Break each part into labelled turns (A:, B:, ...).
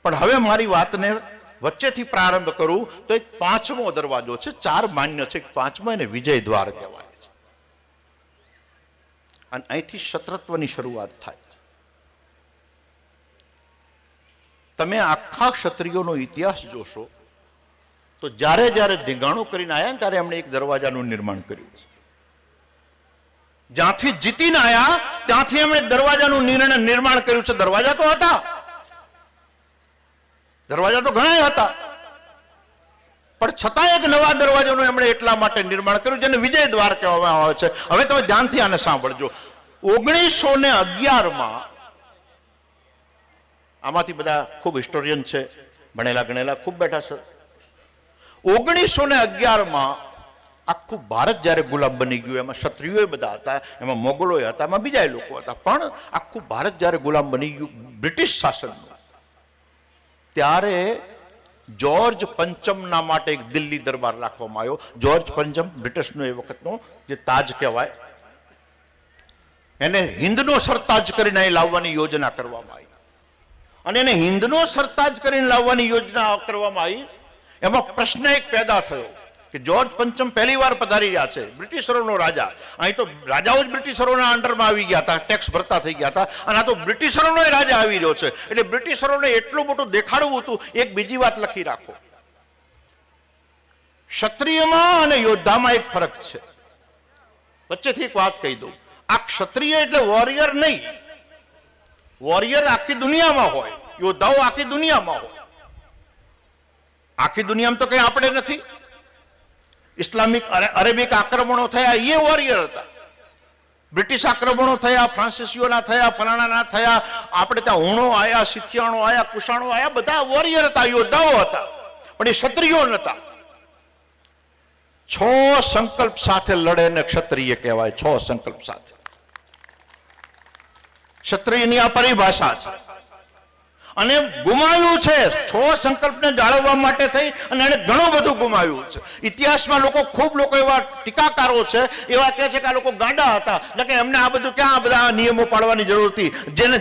A: પણ હવે મારી વાતને વચ્ચેથી પ્રારંભ કરું તો એક પાંચમો દરવાજો છે, ચાર માન્ય છે, પાંચમો એને વિજય દ્વાર કહેવાય છે. અને અહીંથી શત્રુત્વની શરૂઆત થાય છે. તમે આખા ક્ષત્રિયોનો ઇતિહાસ જોશો તો જ્યારે જ્યારે ધીંગાણું કરીને આવ્યા ને ત્યારે એમણે એક દરવાજાનું નિર્માણ કર્યું છે. જ્યાંથી જીતીને આવ્યા ત્યાંથી એમણે દરવાજાનું નિર્માણ કર્યું છે. દરવાજા તો હતા, દરવાજા તો ઘણા હતા, પણ છતાં એક નવા દરવાજાનું એમણે એટલા માટે નિર્માણ કર્યું જેને વિજય દ્વાર કહેવામાં આવે છે. હવે તમે ધ્યાનથી આને સાંભળજો. 1911 આમાંથી બધા ખૂબ હિસ્ટોરિયન છે, ભણેલા ગણેલા ખૂબ બેઠા છે. 1911 આખું ભારત જ્યારે ગુલામ બની ગયું, એમાં ક્ષત્રિયો બધા હતા, એમાં મોગલો હતા, એમાં બીજા લોકો હતા, પણ આખું ભારત જ્યારે ગુલામ બની ગયું બ્રિટિશ શાસનનું, ત્યારે જ્યોર્જ પંચમના માટે એક દિલ્હી દરબાર રાખવામાં આવ્યો. જ્યોર્જ પંચમ બ્રિટિશનો એ વખતનો જે તાજ કહેવાય, એને હિન્દનો સરતાજ કરીને અહીં લાવવાની યોજના કરવામાં આવી. અને એને હિન્દનો સરતાજ કરીને લાવવાની યોજના કરવામાં આવી. એમાં પ્રશ્ન એક પેદા થયો કે જ્યોર્જ પંચમ પહેલી વાર પધારી રહ્યા છે, બ્રિટિશરોનો રાજા. અહીં તો રાજાઓ જ બ્રિટિશરોના અંડરમાં આવી ગયા હતા, ટેક્સ ભરતા થઈ ગયા હતા, અને આ તો બ્રિટિશરોનો રાજા આવી રહ્યો છે. એટલે બ્રિટિશરોને એટલું મોટું દેખાડવું હતું. એક બીજી વાત લખી રાખો, ક્ષત્રિયમાં અને યોદ્ધામાં એક ફરક છે. વચ્ચેથી એક વાત કહી દઉં. આ ક્ષત્રિય એટલે વોરિયર નહીં. વોરિયર આખી દુનિયામાં હોય, યોદ્ધાઓ આખી દુનિયામાં હોય. આખી દુનિયામાં તો કઈ આપણે નથી. ઇસ્લામિક અરેબિક આક્રમણો થયા, એ વોરિયર હતા. બ્રિટિશ આક્રમણો થયા, ફ્રાન્સિસીઓના થયા, ફલાણાના થયા, આપણે ત્યાં હુણો આયા, સિથિયાણો આયા, કુષાણો આયા, બધા વોરિયર હતા, યોદ્ધાઓ હતા, પણ એ ક્ષત્રિયો નતા. 6 સંકલ્પ સાથે લડે ને ક્ષત્રિય કહેવાય. 6 સંકલ્પ સાથે. ક્ષત્રિયની આ પરિભાષા છે. અને ગુમાવ્યું છે 6 સંકલ્પને જાળવવા માટે થઈ, અને એને ઘણું બધું ગુમાવ્યું છે. ઇતિહાસમાં ખૂબ લોકો એવા ટીકાકારો છે, એવા કહે છે કે આ લોકો ગાંડા હતા, એટલે કે એમને આ બધું ક્યાં બધા નિયમો પાડવાની જરૂર હતી. જેને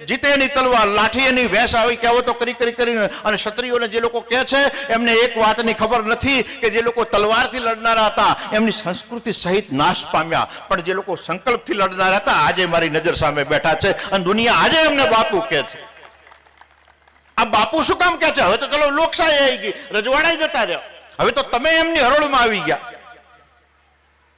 A: જીતે એની તલવાર, લાઠી એની ભેંસ, આવી કહેવતો કરીને. અને ક્ષત્રિયોને જે લોકો કહે છે એમને એક વાતની ખબર નથી કે જે લોકો તલવારથી લડનારા હતા એમની સંસ્કૃતિ સહિત નાશ પામ્યા, પણ જે લોકો સંકલ્પથી લડનારા હતા આજે મારી નજર સામે બેઠા છે, અને દુનિયા આજે એમને બાપુ કહે છે. આ બાપુ શું કામ કે છે? હવે તો ચલો લોકશાહી આવી ગઈ, રજવાડા જતા રહ્યા, હવે તો તમે એમની હરોળમાં આવી ગયા.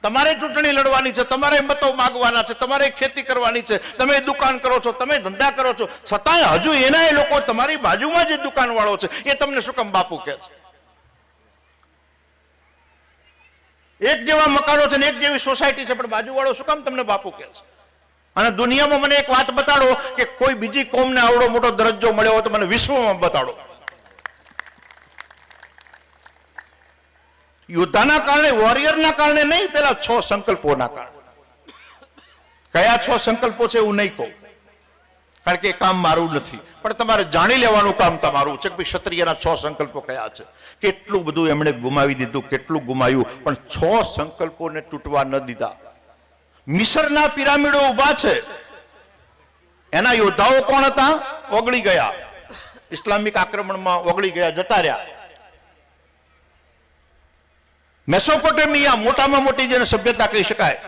A: તમારે ચૂંટણી લડવાની છે, તમારે મતો માંગવાના છે, તમારે ખેતી કરવાની છે, તમે દુકાન કરો છો, તમે ધંધા કરો છો, છતાંય હજુ એના લોકો તમારી બાજુમાં જે દુકાન વાળો છે એ તમને શું કામ બાપુ કહે છે? એક જેવા મકાનો છે ને એક જેવી સોસાયટી છે, પણ બાજુવાળો શું કામ તમને બાપુ કહે છે? અને દુનિયામાં મને એક વાત બતાડો કે કોઈ બીજી કોમને આવડો મોટો દરજ્જો મળ્યો હોય તો મને વિશ્વમાં બતાડો. યોદ્ધાના કારણે, વોરિયરના કારણે નહીં, પેલા 6 સંકલ્પોના કારણે. કયા 6 સંકલ્પો છે એવું નહીં કહું, કારણ કે એ કામ મારું નથી, પણ તમારે જાણી લેવાનું કામ તમારું છે કે ક્ષત્રિયના 6 સંકલ્પો કયા છે. કેટલું બધું એમણે ગુમાવી દીધું, કેટલું ગુમાવ્યું, પણ 6 સંકલ્પોને તૂટવા ન દીધા. મિસરના પિરામિડો ઉભા છે, એના યોદ્ધાઓ કોણ હતા? ઓગળી ગયા, ઇસ્લામિક આક્રમણમાં ઓગળી ગયા, જતા રહ્યા. મેસોપોટેમિયા, મોટામાં મોટી જેને સભ્યતા કહી શકાય,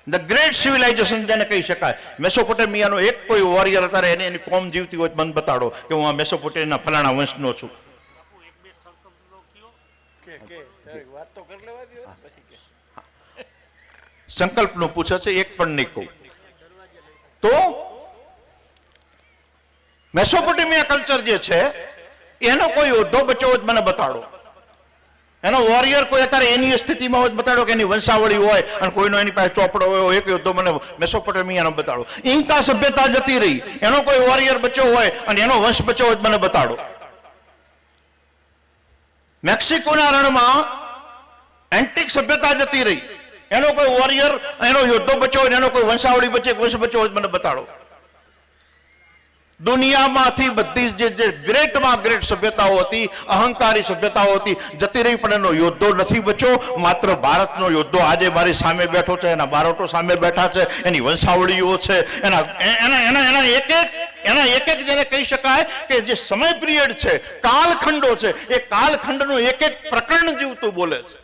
A: ધ ગ્રેટ સિવિલાઇઝેશન જેને કહી શકાય, મેસોપોટેમિયાનો એક કોઈ વોરિયર હતા એને એની કોમ જીવતી હોય મને બતાડો કે હું આ મેસોપોટેમિયાના ફલાણા વંશનો છું. સંકલ્પનું પૂછે છે, એક પણ નહીં કહું. તો મેસોપોટેમિયા કલ્ચર જે છે એનો કોઈ યોદ્ધો બચ્યો હોય મને બતાડો, એનો વોરિયર કોઈ અત્યારે એની સ્થિતિમાં હોય બતાડો કે એની વંશાવળી હોય અને કોઈનો એની પાસે ચોપડો હોય, એક યોદ્ધો મને મેસોપોટેમિયાનો બતાડો. ઇન્કા સભ્યતા જતી રહી, એનો કોઈ વોરિયર બચ્યો હોય અને એનો વંશ બચ્યો હોય મને બતાડો. મેક્સિકોના રણમાં એન્ટિક સભ્યતા જતી રહી, એનો કોઈ વોરિયર, એનો યોદ્ધો બચ્યો હોય, એનો કોઈ વંશાવળી બચે, વંશ બચ્યો હોય મને બતાડો. દુનિયામાંથી બધી જે ગ્રેટમાં ગ્રેટ સભ્યતાઓ હતી, અહંકારી સભ્યતાઓ હતી, જતી રહી, પણ એનો યોદ્ધો નથી બચ્યો. માત્ર ભારતનો યોદ્ધો આજે મારી સામે બેઠો છે, એના બારોટો સામે બેઠા છે, એની વંશાવળીઓ છે, એના એક એક જેને કહી શકાય કે જે સમય પિરિયડ છે, કાલખંડો છે, એ કાલખંડનું એક એક પ્રકરણ જીવતું બોલે છે.